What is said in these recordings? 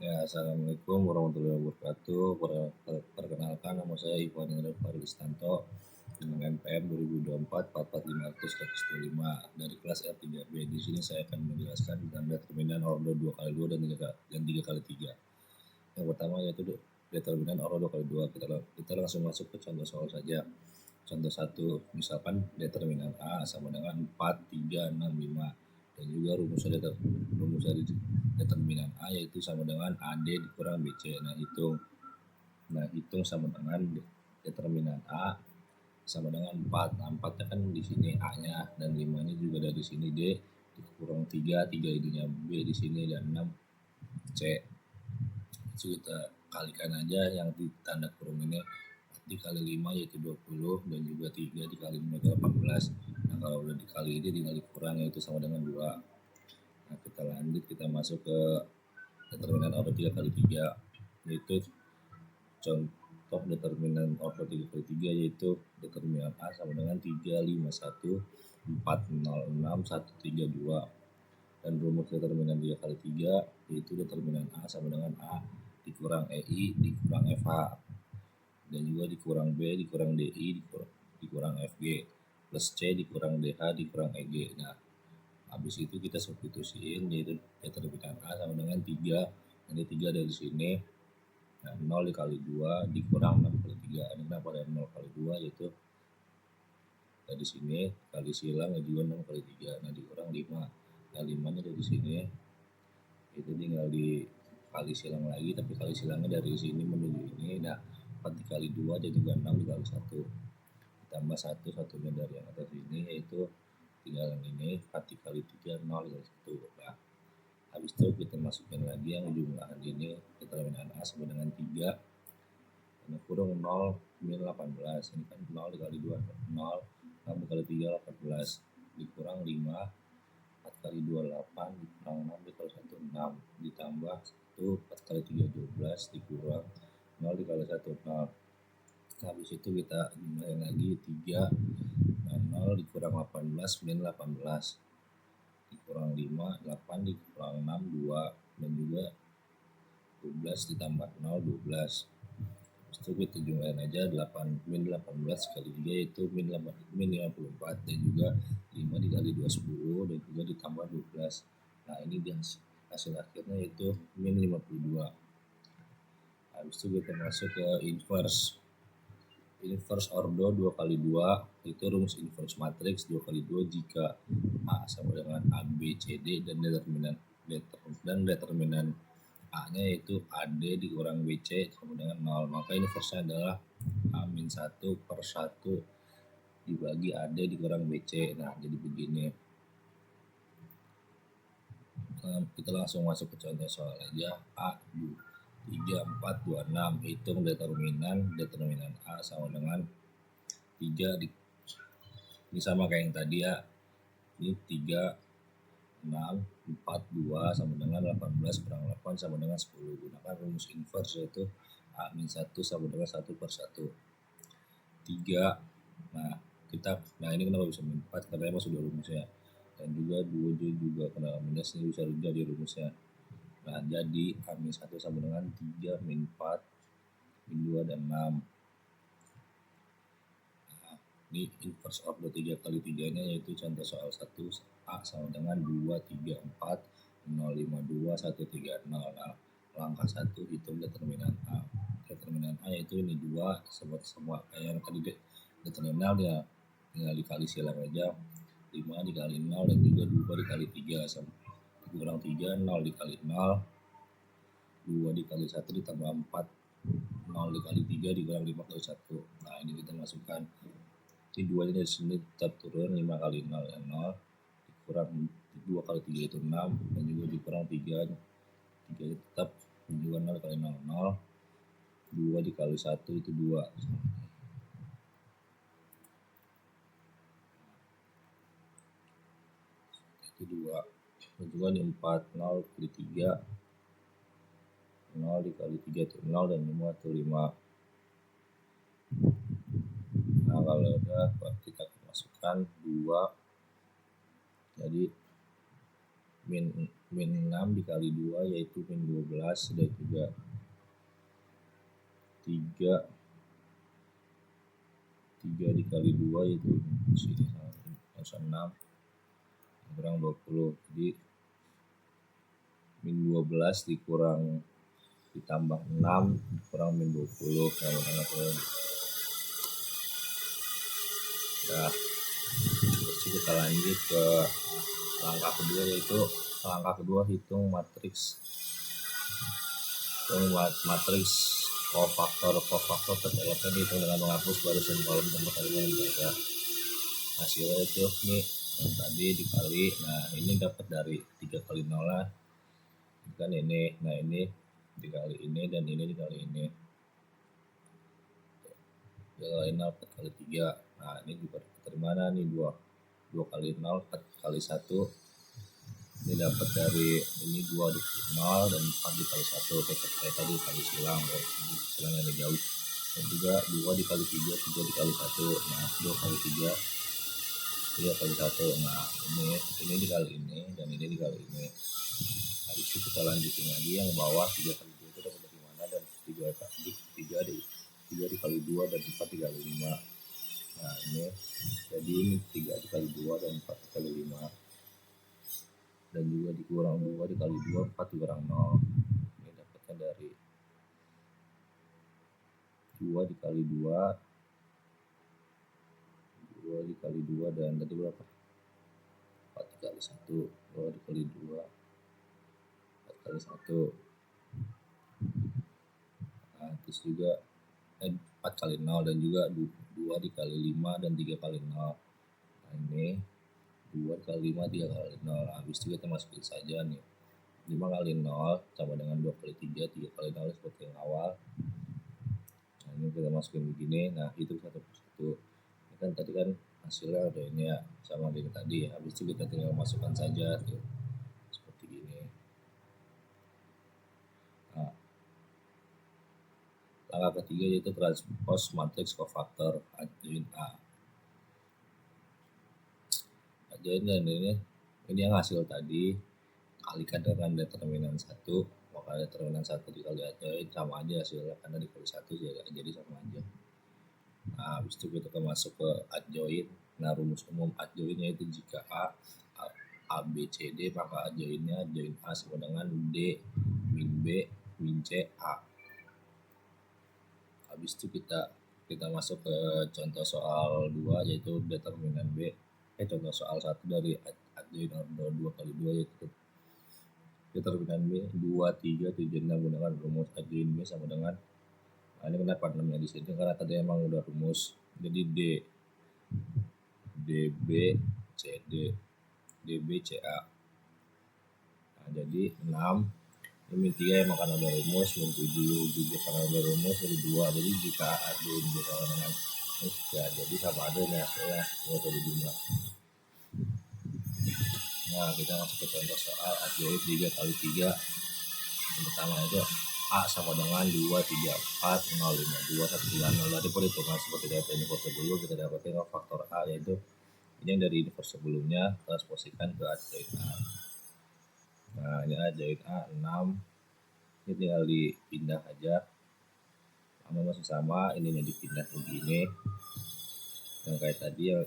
Ya, assalamualaikum warahmatullahi wabarakatuh. Perkenalkan, nama saya Iwan Hendra Faristanto dengan NPM 2024 44525 dari kelas R3B. Di sini saya akan menjelaskan tentang determinan ordo 2x2 dan 3x3. Yang pertama yaitu determinan ordo 2x2. Kita langsung masuk ke contoh soal saja. Contoh 1, misalkan determinan A sama dengan 4, 3, 6, 5. Dan juga rumus dari determinan A yaitu sama dengan AD dikurang BC. Hitung sama dengan determinan A sama dengan 4. Nah, 4 kan di sini A-nya dan 5-nya juga dari sini D dikurang 3 ininya B di sini dan 6 C. So, kita kalikan aja yang di tanda kurung ini, dikali 5 yaitu 20 dan juga 3 dikali 5 itu 18. Nah, kalau udah dikali ini tinggal dikurang yaitu sama dengan 2. Nah, kita lanjut, kita masuk ke determinan ordo 3x3 yaitu contoh determinan ordo 3x3 yaitu determinan A sama dengan 351 406 132 dan rumus determinan 3x3 yaitu determinan A sama dengan A dikurang EI dikurang FH dan juga dikurang B dikurang DI dikurang FG plus C dikurang DH dikurang EG. Nah, habis itu kita substitusiin yaitu determinan A sama dengan 3. Ini 3 dari sini. Nah, 0 dikali 2 dikurang 6 kali 3. Ini kenapa ada 0 kali 2 yaitu dari sini kali silang juga 6 kali 3. Nah, dikurang 5. Nah, 5-nya dari sini itu tinggal dikali silang lagi, tapi kali silangnya dari sini menuju ini. Nah, 4 dikali 2 dan juga 6 dikali 1 ditambah 1 satunya dari yang atas ini yaitu tinggal yang ini 4 dikali 3 0 dikali 1. Nah, habis itu kita masukin lagi yang jumlahan ini determinan A sama dengan 3 ini kurung 0 min 18. Ini kan 0 dikali 2 0 6 dikali 3 18 dikurang 5 4 kali 2 8 dikurang 6 dikali 1 6 ditambah 1 4 kali 3 12 dikurang 0 dikali 1 0. Habis itu kita jumlahin lagi 3 nah, 0 dikurang 18 min 18 dikurang 5 8 dikurang 6 2 dan juga 12 ditambah 0 12. Habis itu kita jumlahin aja 8 min 18 kali 3 yaitu min 54 dan juga 5 dikali 2 10 dan juga ditambah 12. Nah, ini hasil akhirnya yaitu min 52. Habis itu kita masuk ke inverse ordo 2x2 itu rumus inverse matriks 2x2 jika A sama dengan ABCD dan determinan A-nya yaitu AD dikurang BC sama dengan 0. Maka inverse-nya adalah A-1 per 1 dibagi AD dikurang BC. Nah, jadi begini. Kita langsung masuk ke contoh soal aja. A 3 4 2 6 hitung determinan A sama dengan 3 ini sama kayak yang tadi ya. Ini 3 6 4 2 sama dengan 18 kurang 8 sama dengan 10. Gunakan rumus inverse yaitu A-1 sama dengan 1 per 1 3. Nah, ini kenapa bisa min 4 karena emang sudah rumusnya, dan juga 2 juga karena minus ini bisa jadi rumusnya. Nah, jadi A-1 sama dengan 3 min 4 min 2 dan 6. Nah, ini inverse ordo 3x3 nya yaitu contoh soal 1 A sama dengan 2 3 4 0 5 2 1 3 0. Nah, langkah 1 hitung determinan A. Determinan A yaitu ini 2 semua kayak yang tadi determinal dia tinggal dikali silang aja 5 dikali 0 dan juga 2 dikali 3 sama kurang 3 0 dikali 0 2 dikali 1 ditambah 4 0 dikali 3 dikurang 5 kali 1. Nah, ini kita masukkan ini 2 dari sini tetap turun 5 kali 0 ya 0 dikurang 2 kali 3 itu 6 dan juga dikurang 3 tetap juga 0 kali 0 0 2 dikali 1 itu 2 itu 2 dan juga ini 4 0 kali 3 0 dikali 3 itu 0 dan 5 itu 5. Nah, kalau udah kita masukkan 2 jadi min min 6 dikali 2 yaitu min 12, dan juga 3 dikali 2 yaitu sini 6 kurang 20. Jadi min 12 ditambah 6 kurang min 20 sama dengan nah, terus kita lanjut ke langkah kedua, yaitu langkah kedua hitung matriks kofaktor tereloknya dihitung dengan menghapus baris dan kolom tempat elemen yang berbeda. Hasilnya itu nih yang tadi dikali, nah ini dapat dari 3 kali 0 lah kan ini, nah ini dikali ini dan ini dikali ini, 3 kali 0 4 kali 3, nah ini juga dari mana nih 2 kali 0 4 kali 1, ini dapat dari ini 2 dikali 0 dan 4 dikali 1, tetap kayak tadi kali silang, silangnya jauh, dan juga 2 dikali 3 dikali 1, nah 2 kali 3 kali 1, nah ini dikali ini dan ini dikali ini. Habis itu kita lanjutin lagi yang bawah, 3 kali 2 itu dapat dari mana, dan 3 dikali 2 dan 4 dikali 5. Nah ini jadi ini 3 dikali 2 dan 4 dikali 5, dan juga dikurang 2 dikali 2 4 dikurang 0, ini dapatnya dari 2 dikali 2 dikali 2 dan tadi berapa, 4 dikali 1, 2 dikali 2 4 kali 1, nah terus juga 4 kali 0 dan juga 2 dikali 5 dan 3 kali 0, nah ini 2 kali 5 3 kali 0, habis itu kita masukin saja nih 5 kali 0 sama dengan 2 kali 3 kali 0 seperti yang awal. Nah ini kita masukin begini, nah itu satu persatu, ini kan tadi kan hasilnya ada ini ya sama dengan tadi, habis itu kita tinggal masukkan saja tuh seperti ini. Nah langkah ketiga yaitu transpose matriks kofaktor adjoint A. Adjoint dan ini yang hasil tadi kalikan dengan determinan 1, maka determinan 1 dikali adjoint sama aja hasilnya karena dikali 1 jadi sama aja. Nah habis itu kita masuk ke adjoint. Nah rumus umum adjointnya itu jika A B C D, maka adjointnya adjoint A sama dengan D min B min C A. Habis itu kita masuk ke contoh soal 2 yaitu determinan B, contoh soal 1 dari adjoint order 2 kali 2 yaitu determinan B 2 3 7 6 gunakan rumus adjoint B sama dengan, nah ini kenapa 6 nya di sini karena tadi emang udah rumus, jadi DB CD DB CA. Nah jadi 6 ini min 3 emang karena udah rumus, min 7 juga karena udah rumus, jadi 2, jadi jika adjoint B sama dengan ini jadi sama aja nih hasilnya 2 kali 2. Nah kita masuk ke contoh soal adjoint 3 kali 3. Yang pertama itu A sama dengan 2 3 4 0 5 2 1 9 0. Tadi perhitungan seperti data universe dulu kita dapatin faktor A, yaitu ini yang dari universe sebelumnya transposikan ke adjoint A. Nah ini adjoint A 6, ini tinggal dipindah aja, sama masih sama, ininya dipindah begini yang kayak tadi yang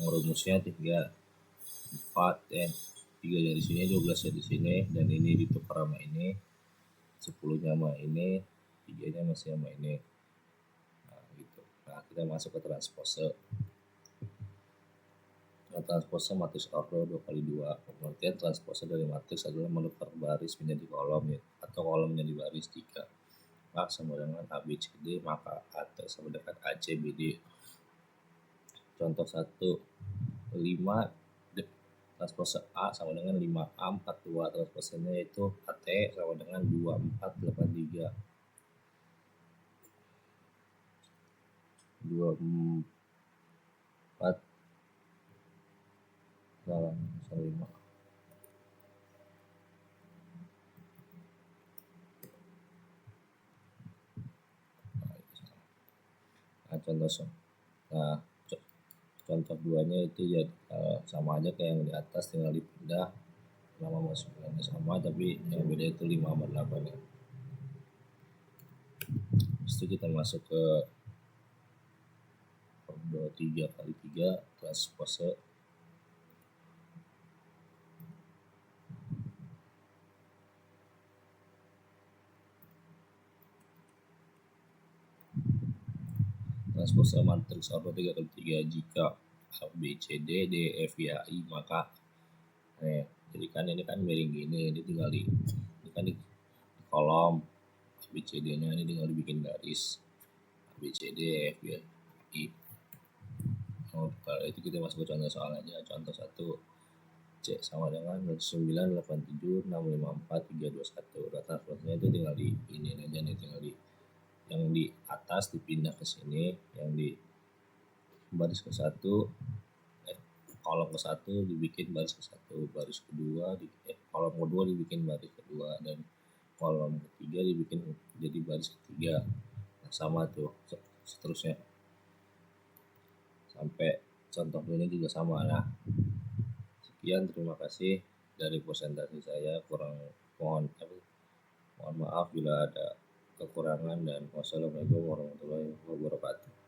rumusnya 3 4 3 nya di sini 12 nya di sini, dan ini ditukar sama ini 10 nya sama ini, 3 nya masih sama ini. Nah gitu. Nah kita masuk ke transpose. Nah, transpose matriks order 2 kali 2. Pengertian transpose dari matriks adalah menukar baris menjadi kolom ya, atau kolom menjadi baris. 3 A sama dengan A B C D, maka AT sama dengan AC B D. Contoh 1 5 transpose A sama dengan 5A 42, transposenya yaitu AT sama dengan 2483. 24 dalam 5. Nah contoh 2 nya itu ya sama aja kayak yang di atas, tinggal dipindah nama masukannya sama tapi yang beda itu 5 sama 8 ya. Terus itu kita masuk ke 3x3 transpose. Transpose matriks ordo 3x3 jika A, B, C, D, D, E, F, G, I, maka jadi kan ini kan miring gini, ini tinggal ini kan di kolom A, B, C, D nya ini tinggal dibikin garis A, B, C, D, E, F, G, I. Kalau itu kita masuk ke contoh soal aja. Contoh 1, C sama dengan 987 654 321. Data transposnya itu tinggal di ini aja nih, tinggal di yang di atas dipindah ke sini, yang di baris ke satu kolom ke satu dibikin baris ke satu, baris kedua kolom kedua dibikin baris kedua, dan kolom ketiga dibikin jadi baris ketiga. Nah, sama tuh seterusnya sampai contoh ini juga sama. Nah, sekian, terima kasih dari presentasi saya. Mohon maaf bila ada kekurangan, dan wassalamualaikum warahmatullahi wabarakatuh.